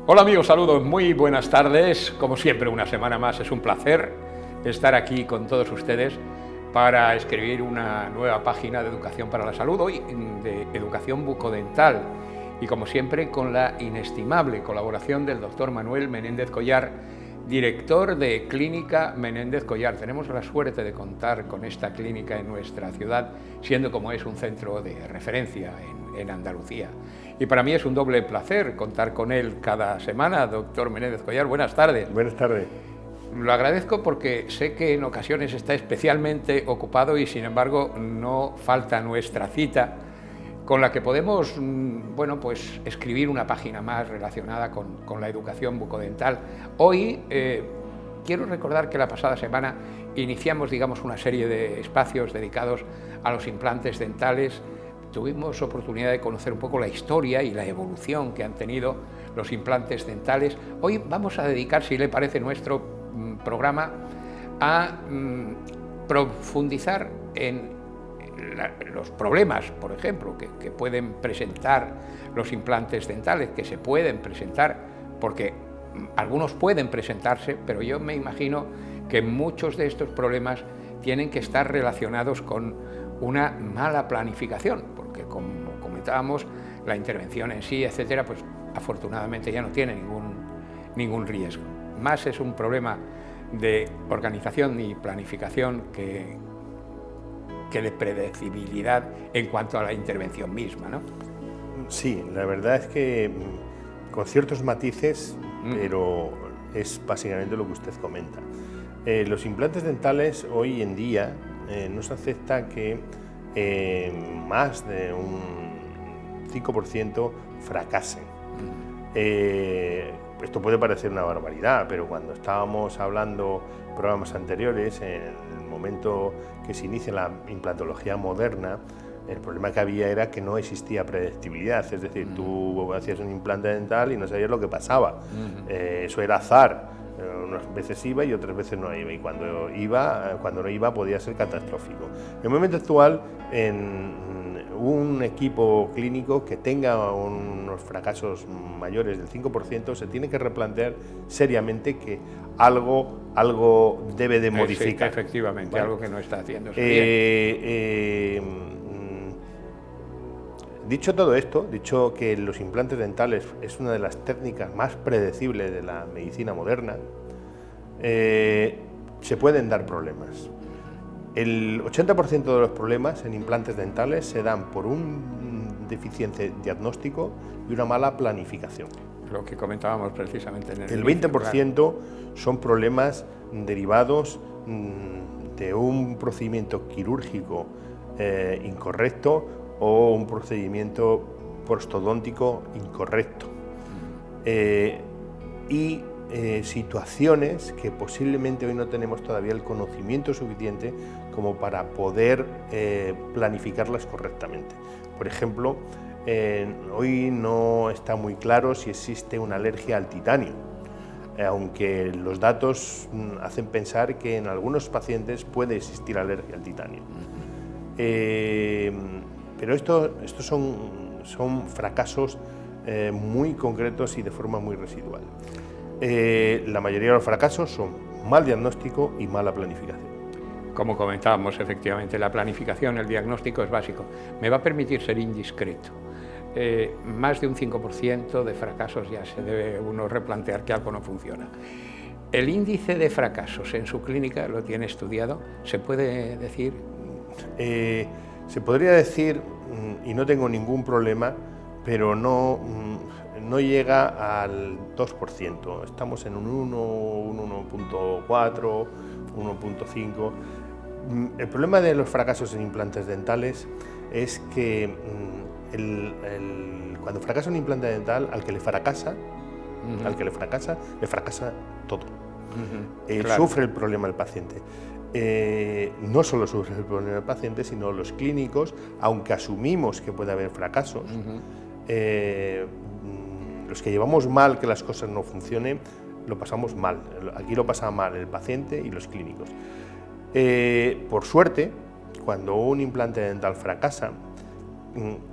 Hola amigos, saludos, muy buenas tardes. Como siempre, una semana más es un placer estar aquí con todos ustedes para escribir una nueva página de Educación para la Salud, hoy de educación bucodental, y como siempre con la inestimable colaboración del doctor Manuel Menéndez Collar, director de Clínica Menéndez Collar. Tenemos la suerte de contar con esta clínica en nuestra ciudad, siendo como es un centro de referencia en Andalucía. Y para mí es un doble placer contar con él cada semana. Doctor Menéndez Collar, buenas tardes. Buenas tardes. Lo agradezco porque sé que en ocasiones está especialmente ocupado y sin embargo no falta nuestra cita con la que podemos, bueno, pues escribir una página más relacionada con la educación bucodental. Hoy quiero recordar que la pasada semana iniciamos, digamos, una serie de espacios dedicados a los implantes dentales. Tuvimos oportunidad de conocer un poco la historia y la evolución que han tenido los implantes dentales. Hoy vamos a dedicar, si le parece, nuestro programa a profundizar en los problemas, por ejemplo, que pueden presentar los implantes dentales, que se pueden presentar, porque algunos pueden presentarse, pero yo me imagino que muchos de estos problemas tienen que estar relacionados con una mala planificación, porque como comentábamos, la intervención en sí, etcétera, pues afortunadamente ya no tiene ningún riesgo. Más es un problema de organización y planificación que de predecibilidad en cuanto a la intervención misma, ¿no? Sí, la verdad es que con ciertos matices, pero es básicamente lo que usted comenta. Los implantes dentales hoy en día no se acepta que más de un 5% fracasen. Esto puede parecer una barbaridad, pero cuando estábamos hablando en programas anteriores, en el momento que se inicia la implantología moderna, el problema que había era que no existía predictibilidad, es decir, tú hacías un implante dental y no sabías lo que pasaba. Eso era azar, unas veces iba y otras veces no iba, y cuando no iba podía ser catastrófico. En el momento actual, un equipo clínico que tenga unos fracasos mayores del 5% se tiene que replantear seriamente que algo debe de modificar. Sí, efectivamente, ¿vale? Algo que no está haciendo. Dicho todo esto, dicho que los implantes dentales es una de las técnicas más predecibles de la medicina moderna, se pueden dar problemas. El 80% de los problemas en implantes dentales se dan por un deficiente diagnóstico y una mala planificación. Lo que comentábamos precisamente en el 20% son problemas derivados de un procedimiento quirúrgico incorrecto o un procedimiento prostodóntico incorrecto. Situaciones que posiblemente hoy no tenemos todavía el conocimiento suficiente como para poder planificarlas correctamente. Por ejemplo, hoy no está muy claro si existe una alergia al titanio, aunque los datos hacen pensar que en algunos pacientes puede existir alergia al titanio. Pero estos son fracasos muy concretos y de forma muy residual. La mayoría de los fracasos son mal diagnóstico y mala planificación. Como comentábamos, efectivamente, la planificación, el diagnóstico es básico. Me va a permitir ser indiscreto. Más de un 5% de fracasos ya se debe uno replantear que algo no funciona. ¿El índice de fracasos en su clínica lo tiene estudiado? ¿Se puede decir? Se podría decir, y no tengo ningún problema, pero no llega al 2%, estamos en un 1, 1.4, 1.5. El problema de los fracasos en implantes dentales es que cuando fracasa un implante dental, al que le fracasa le fracasa todo. Claro. Sufre el problema el paciente. No solo sufre el problema el paciente, sino los clínicos, aunque asumimos que puede haber fracasos, los que llevamos mal que las cosas no funcionen, lo pasamos mal. Aquí lo pasa mal el paciente y los clínicos. Por suerte, cuando un implante dental fracasa,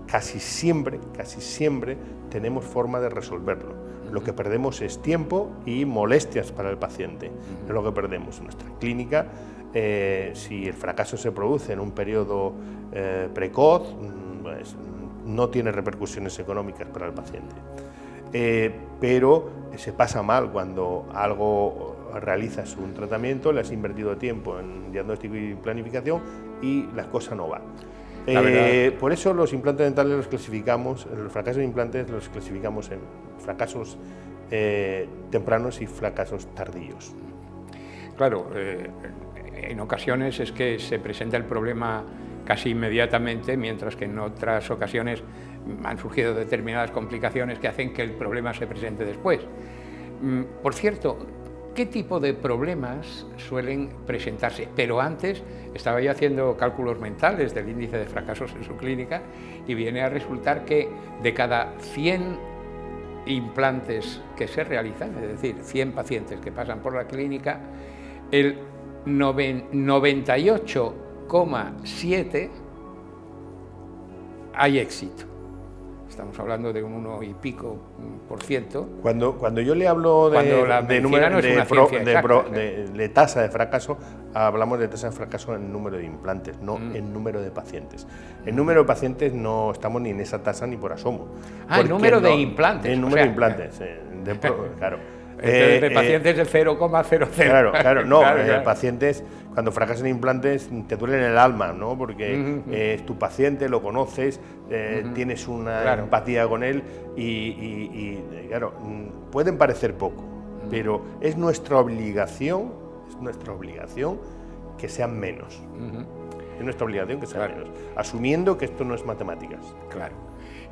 casi siempre tenemos forma de resolverlo. Lo que perdemos es tiempo y molestias para el paciente. Es lo que perdemos en nuestra clínica. Si el fracaso se produce en un periodo precoz, pues, no tiene repercusiones económicas para el paciente. Pero se pasa mal cuando realizas un tratamiento, le has invertido tiempo en diagnóstico y planificación y la cosa no va. Por eso los implantes dentales los clasificamos, los fracasos de implantes los clasificamos en fracasos tempranos y fracasos tardíos. Claro, en ocasiones es que se presenta el problema casi inmediatamente, mientras que en otras ocasiones han surgido determinadas complicaciones que hacen que el problema se presente después. Por cierto, ¿qué tipo de problemas suelen presentarse? Pero antes estaba yo haciendo cálculos mentales del índice de fracasos en su clínica y viene a resultar que de cada 100 implantes que se realizan, es decir, 100 pacientes que pasan por la clínica, el 98,7 hay éxito. Estamos hablando de un 1 y pico %. Cuando yo le hablo de tasa de fracaso, hablamos de tasa de fracaso en número de implantes, no en número de pacientes. En número de pacientes no estamos ni en esa tasa ni por asomo. En número de implantes. En número de implantes, claro. Entonces, de pacientes de 0,00. Claro, no, pacientes, cuando fracasan implantes te duelen el alma, ¿no? Porque es tu paciente, lo conoces, tienes una empatía con él y claro, pueden parecer poco, pero es nuestra obligación que sean menos. Es nuestra obligación que sean menos, asumiendo que esto no es matemáticas. Claro.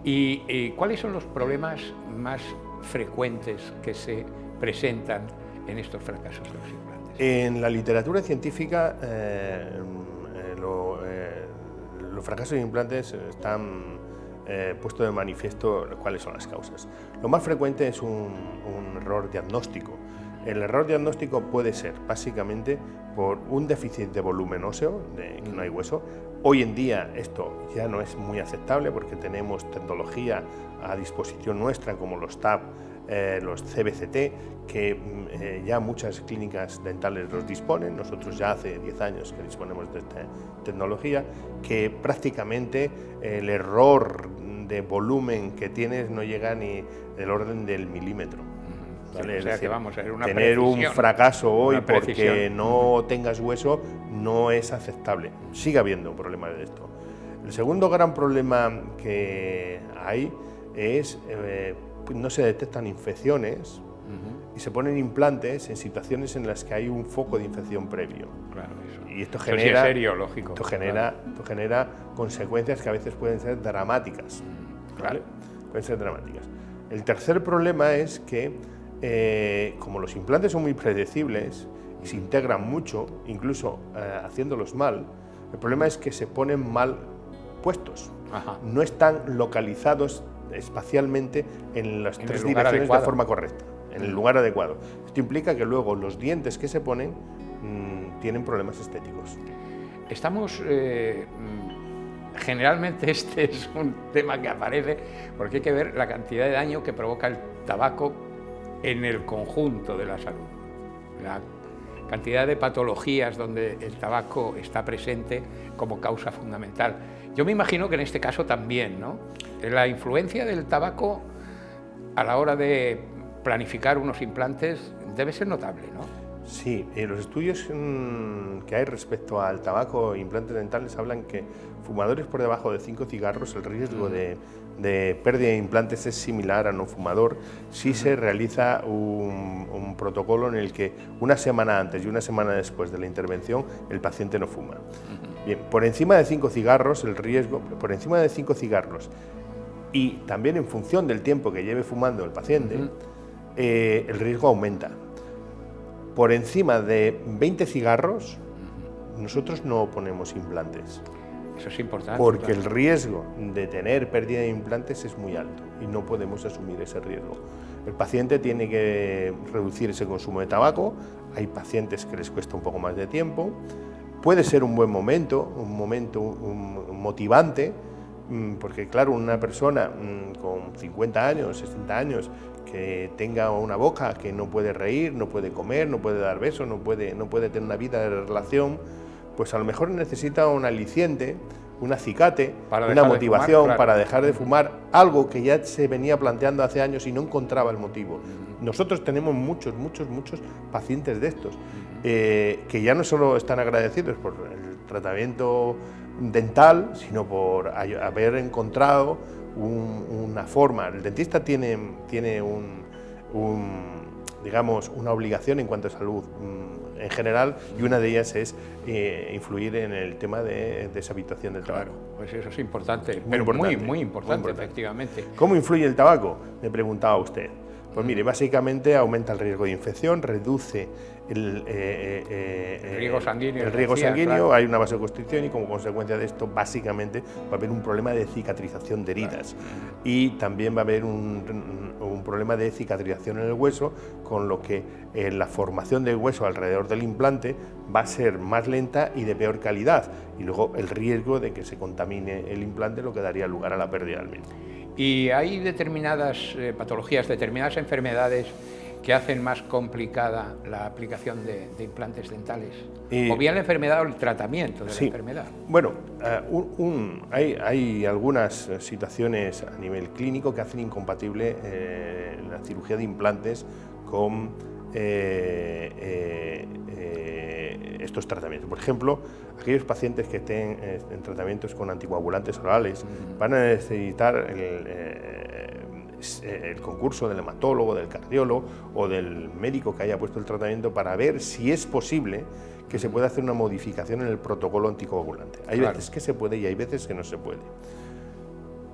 ¿Y cuáles son los problemas más frecuentes que se presentan en estos fracasos de los implantes? En la literatura científica, los fracasos de implantes están puestos de manifiesto cuáles son las causas. Lo más frecuente es un error diagnóstico. El error diagnóstico puede ser básicamente por un déficit de volumen óseo, de que no hay hueso. Hoy en día esto ya no es muy aceptable porque tenemos tecnología a disposición nuestra como los TAP, los CBCT, que ya muchas clínicas dentales los disponen. Nosotros ya hace 10 años que disponemos de esta tecnología, que prácticamente el error de volumen que tienes no llega ni del orden del milímetro. ¿Vale? O sea, que vamos a tener un fracaso hoy porque no tengas hueso no es aceptable. Sigue habiendo problemas de esto. El segundo gran problema que hay es no se detectan infecciones y se ponen implantes en situaciones en las que hay un foco de infección previo. Claro, eso. Y esto genera, sí es serio, lógico. Esto genera consecuencias que a veces pueden ser dramáticas. ¿Vale? Pueden ser dramáticas. El tercer problema es que como los implantes son muy predecibles y se integran mucho, incluso haciéndolos mal, el problema es que se ponen mal puestos. No están localizados espacialmente en las tres direcciones de forma correcta, en el lugar adecuado. Esto implica que luego los dientes que se ponen tienen problemas estéticos. Estamos... generalmente este es un tema que aparece porque hay que ver la cantidad de daño que provoca el tabaco en el conjunto de la salud. La cantidad de patologías donde el tabaco está presente como causa fundamental. Yo me imagino que en este caso también, ¿no? La influencia del tabaco a la hora de planificar unos implantes debe ser notable, ¿no? Sí, los estudios que hay respecto al tabaco e implantes dentales hablan que fumadores por debajo de 5 cigarros el riesgo de pérdida de implantes es similar a no fumador si se realiza un protocolo en el que una semana antes y una semana después de la intervención el paciente no fuma. Bien, por encima de 5 cigarros el riesgo, por encima de 5 cigarros y también en función del tiempo que lleve fumando el paciente, el riesgo aumenta. Por encima de 20 cigarros nosotros no ponemos implantes. Eso es importante. Porque el riesgo de tener pérdida de implantes es muy alto y no podemos asumir ese riesgo. El paciente tiene que reducir ese consumo de tabaco, hay pacientes que les cuesta un poco más de tiempo, puede ser un buen momento, un motivante, porque claro, una persona con 50 años, 60 años, que tenga una boca que no puede reír, no puede comer, no puede dar besos, no puede tener una vida de relación, pues a lo mejor necesita un aliciente, un acicate, una motivación fumar, claro, para dejar de fumar, algo que ya se venía planteando hace años y no encontraba el motivo. Nosotros tenemos muchos pacientes de estos, que ya no solo están agradecidos por el tratamiento dental, sino por haber encontrado una forma. El dentista tiene digamos, una obligación en cuanto a salud en general, y una de ellas es influir en el tema de deshabituación del tabaco. Claro, pues eso es importante, muy importante, efectivamente. ¿Cómo influye el tabaco?, me preguntaba usted. Pues mire, básicamente aumenta el riesgo de infección, reduce el riego sanguíneo, claro. Hay una vasoconstricción y como consecuencia de esto básicamente va a haber un problema de cicatrización de heridas, claro. Y también va a haber un problema de cicatrización en el hueso, con lo que la formación del hueso alrededor del implante va a ser más lenta y de peor calidad, y luego el riesgo de que se contamine el implante, lo que daría lugar a la pérdida del mismo. Y hay determinadas patologías, determinadas enfermedades que hacen más complicada la aplicación de implantes dentales, o bien la enfermedad o el tratamiento de la enfermedad. Bueno, hay algunas situaciones a nivel clínico que hacen incompatible la cirugía de implantes con estos tratamientos. Por ejemplo, aquellos pacientes que estén en tratamientos con anticoagulantes orales van a necesitar el concurso del hematólogo, del cardiólogo o del médico que haya puesto el tratamiento para ver si es posible que se pueda hacer una modificación en el protocolo anticoagulante. Hay veces que se puede y hay veces que no se puede.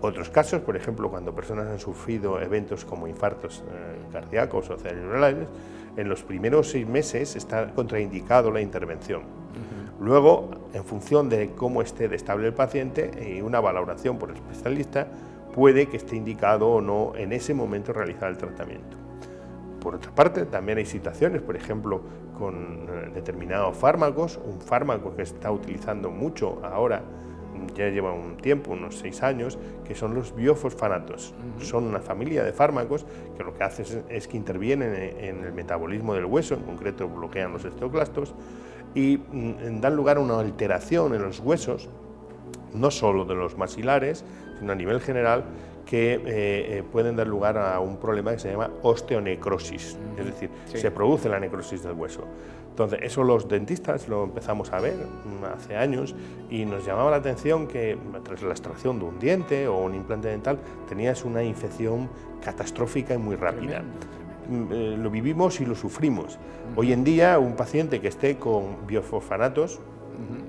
Otros casos, por ejemplo, cuando personas han sufrido eventos como infartos cardíacos o cerebrales, en los primeros 6 meses está contraindicado la intervención. Luego, en función de cómo esté de estable el paciente y una valoración por el especialista, puede que esté indicado o no en ese momento realizar el tratamiento. Por otra parte, también hay situaciones, por ejemplo, con determinados fármacos, un fármaco que está utilizando mucho ahora, ya lleva un tiempo, unos 6 años, que son los biofosfanatos. Son una familia de fármacos que lo que hacen es que intervienen en el metabolismo del hueso, en concreto bloquean los osteoclastos y dan lugar a una alteración en los huesos, no solo de los maxilares, sino a nivel general, que pueden dar lugar a un problema que se llama osteonecrosis, es decir, se produce la necrosis del hueso. Entonces, eso los dentistas lo empezamos a ver hace años y nos llamaba la atención que tras la extracción de un diente o un implante dental tenías una infección catastrófica y muy rápida. Lo vivimos y lo sufrimos. Hoy en día, un paciente que esté con biofosfanatos,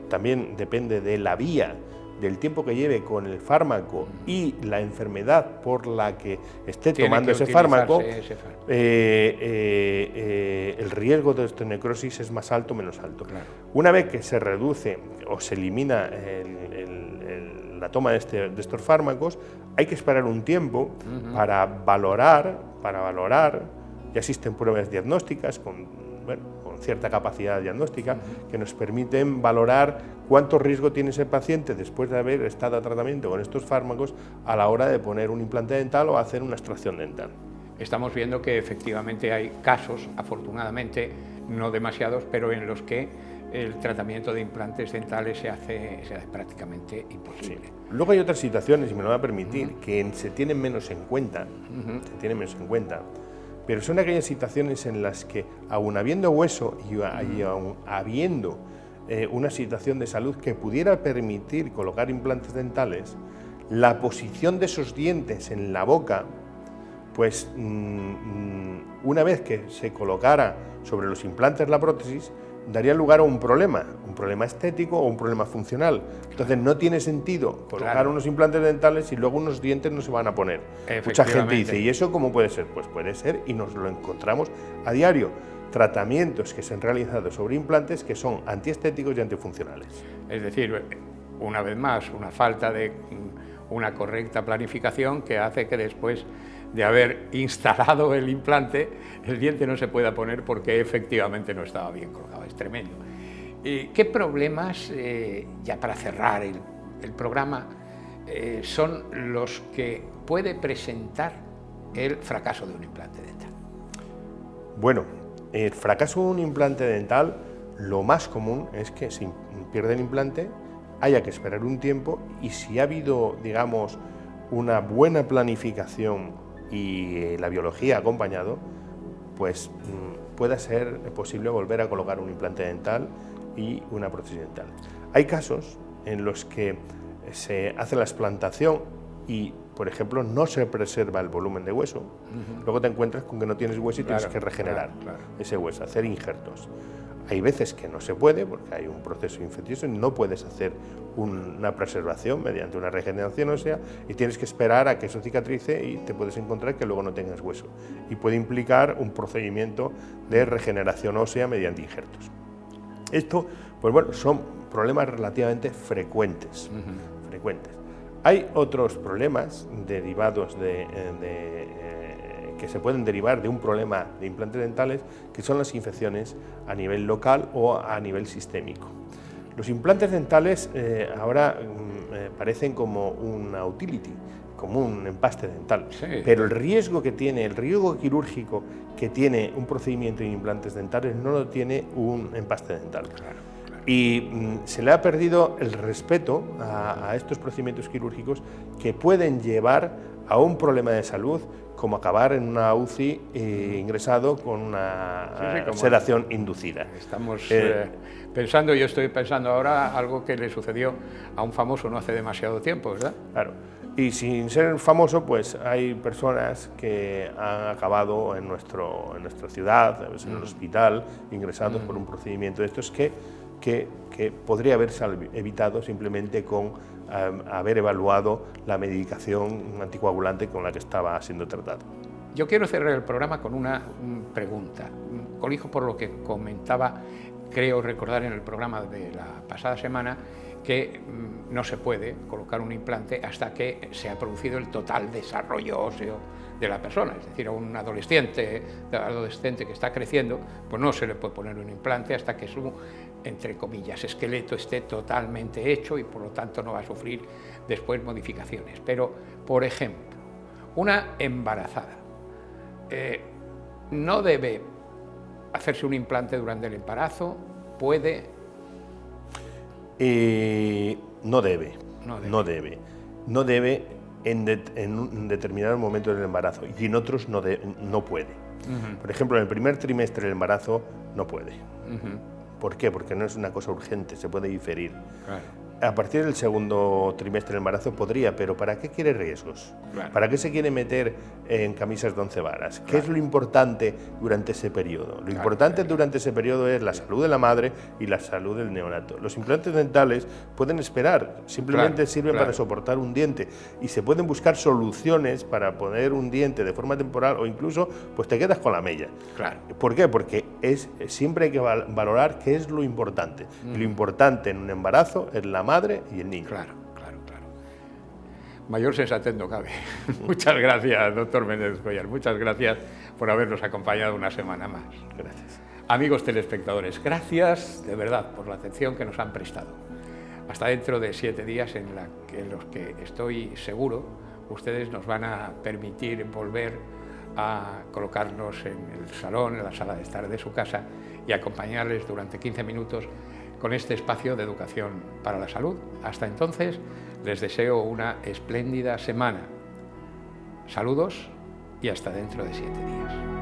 también depende de la vía, del tiempo que lleve con el fármaco y la enfermedad por la que esté tomando ese fármaco, el riesgo de osteonecrosis es más alto o menos alto. Claro. Una vez que se reduce o se elimina la toma de estos fármacos, hay que esperar un tiempo para valorar, ya existen pruebas diagnósticas con cierta capacidad diagnóstica que nos permiten valorar cuánto riesgo tiene ese paciente después de haber estado a tratamiento con estos fármacos a la hora de poner un implante dental o hacer una extracción dental. Estamos viendo que efectivamente hay casos, afortunadamente, no demasiados, pero en los que el tratamiento de implantes dentales se hace prácticamente imposible. Sí. Luego hay otras situaciones, y me lo va a permitir, que se tienen menos en cuenta, pero son aquellas situaciones en las que, aun habiendo hueso y aun habiendo una situación de salud que pudiera permitir colocar implantes dentales, la posición de esos dientes en la boca, pues una vez que se colocara sobre los implantes la prótesis, daría lugar a un problema estético o un problema funcional. Entonces no tiene sentido colocar unos implantes dentales y luego unos dientes no se van a poner. Mucha gente dice, ¿y eso cómo puede ser? Pues puede ser y nos lo encontramos a diario. Tratamientos que se han realizado sobre implantes que son antiestéticos y antifuncionales. Es decir, una vez más, una falta de una correcta planificación que hace que después de haber instalado el implante, el diente no se pueda poner porque efectivamente no estaba bien colocado. Es tremendo. ¿Qué problemas, ya para cerrar el programa, son los que puede presentar el fracaso de un implante dental? Bueno, el fracaso de un implante dental, lo más común es que se pierde el implante, haya que esperar un tiempo, y si ha habido, digamos, una buena planificación y la biología ha acompañado, pues pueda ser posible volver a colocar un implante dental y una prótesis dental. Hay casos en los que se hace la explantación y, por ejemplo, no se preserva el volumen de hueso, luego te encuentras con que no tienes hueso y tienes que regenerar ese hueso, hacer injertos. Hay veces que no se puede porque hay un proceso infeccioso y no puedes hacer una preservación mediante una regeneración ósea y tienes que esperar a que eso cicatrice y te puedes encontrar que luego no tengas hueso. Y puede implicar un procedimiento de regeneración ósea mediante injertos. Esto, pues bueno, son problemas relativamente frecuentes. Hay otros problemas derivados que se pueden derivar de un problema de implantes dentales, que son las infecciones a nivel local o a nivel sistémico. Los implantes dentales ahora parecen como una utility, como un empaste dental, pero el riesgo que tiene, el riesgo quirúrgico que tiene un procedimiento de implantes dentales no lo tiene un empaste dental. Y se le ha perdido el respeto a estos procedimientos quirúrgicos que pueden llevar a un problema de salud, como acabar en una UCI ingresado con una sedación inducida. Estamos yo estoy pensando ahora algo que le sucedió a un famoso no hace demasiado tiempo, ¿verdad? Claro, y sin ser famoso, pues hay personas que han acabado en nuestra ciudad, en el hospital, ingresados por un procedimiento de estos que podría haberse evitado simplemente con haber evaluado la medicación anticoagulante con la que estaba siendo tratado. Yo quiero cerrar el programa con una pregunta. Colijo por lo que comentaba, creo recordar en el programa de la pasada semana, que no se puede colocar un implante hasta que se ha producido el total desarrollo óseo de la persona. Es decir, a un adolescente que está creciendo, pues no se le puede poner un implante hasta que su, entre comillas, esqueleto esté totalmente hecho y por lo tanto no va a sufrir después modificaciones. Pero, por ejemplo, una embarazada no debe hacerse un implante durante el embarazo, puede... No debe en un determinado momento del embarazo y en otros no puede. Por ejemplo, en el primer trimestre del embarazo no puede. ¿Por qué? Porque no es una cosa urgente, se puede diferir. Claro. A partir del segundo trimestre del embarazo podría, pero ¿para qué quiere riesgos? Claro. ¿Para qué se quiere meter en camisas de 11 varas? ¿Qué es lo importante durante ese periodo? Lo importante durante ese periodo es la salud de la madre y la salud del neonato. Los implantes dentales pueden esperar, simplemente sirven para soportar un diente y se pueden buscar soluciones para poner un diente de forma temporal o incluso pues te quedas con la mella. Claro. ¿Por qué? Porque siempre hay que valorar qué es lo importante. Y lo importante en un embarazo es la madre y el niño. Claro. Mayor sensatez no cabe. Muchas gracias, doctor Méndez Cuéllar. Muchas gracias por habernos acompañado una semana más. Gracias. Amigos telespectadores, gracias de verdad por la atención que nos han prestado. Hasta dentro de 7 días en los que estoy seguro ustedes nos van a permitir volver a colocarnos en el salón, en la sala de estar de su casa y acompañarles durante 15 minutos con este espacio de educación para la salud. Hasta entonces, les deseo una espléndida semana. Saludos y hasta dentro de 7 días.